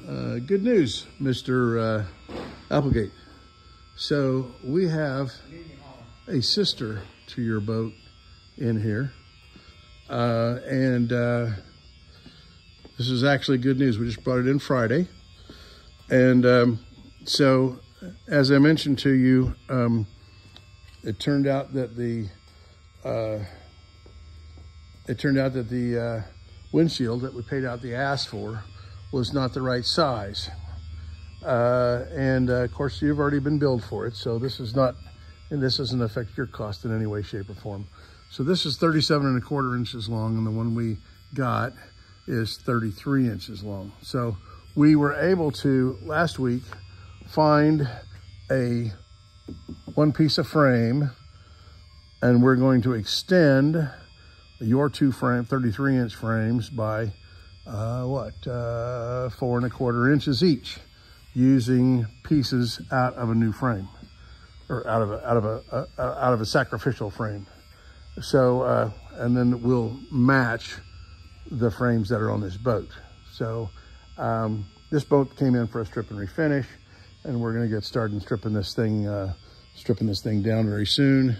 Good news, Mr. Applegate. So we have a sister to your boat in here. This is actually good news. We just brought it in Friday. And so, as I mentioned to you, it turned out that the windshield that we paid out the ass for was not the right size. Of course, you've already been billed for it, so this doesn't affect your cost in any way, shape, or form. So this is 37¼ inches long, and the one we got is 33 inches long. So we were able to, last week, find one piece of frame, and we're going to extend your 33-inch frames by 4¼ inches each, using pieces out of a new frame, or out of a sacrificial frame. So and then we'll match the frames that are on this boat. So this boat came in for a strip and refinish, and we're going to get started in stripping this thing down very soon.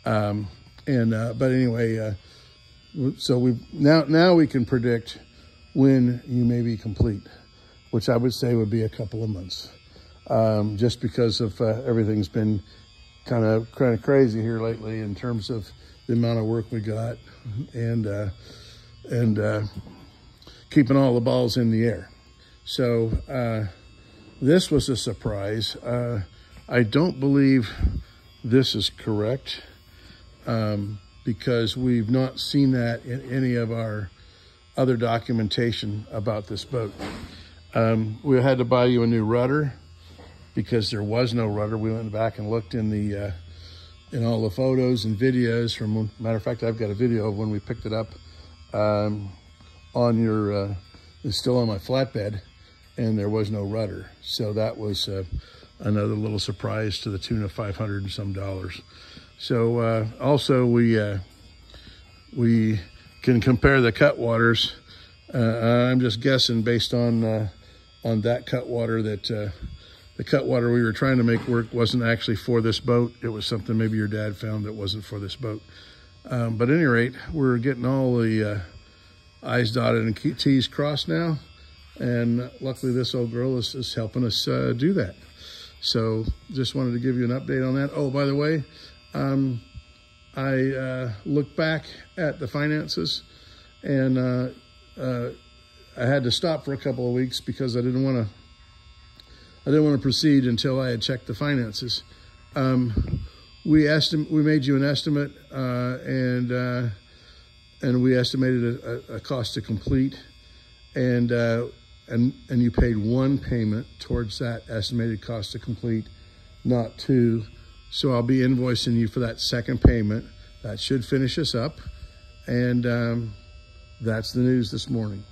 But anyway, so now we can predict when you may be complete, which I would say would be a couple of months, just because of everything's been kind of crazy here lately in terms of the amount of work we got and keeping all the balls in the air. So this was a surprise. I don't believe this is correct, because we've not seen that in any of our other documentation about this boat. We had to buy you a new rudder because there was no rudder. We went back and looked in all the photos and videos from, matter of fact, I've got a video of when we picked it up it's still on my flatbed, and there was no rudder. So that was another little surprise to the tune of $500 and some. So also we can compare the cutwaters. I'm just guessing based on that cutwater that the cutwater we were trying to make work wasn't actually for this boat. It was something maybe your dad found that wasn't for this boat. But at any rate, we're getting all the I's dotted and T's crossed now. And luckily this old girl is helping us do that. So just wanted to give you an update on that. Oh, by the way, I looked back at the finances, and I had to stop for a couple of weeks because I didn't want to proceed until I had checked the finances. We made you an estimate, and we estimated a cost to complete, and you paid one payment towards that estimated cost to complete, not two. So I'll be invoicing you for that second payment. That should finish us up, and that's the news this morning.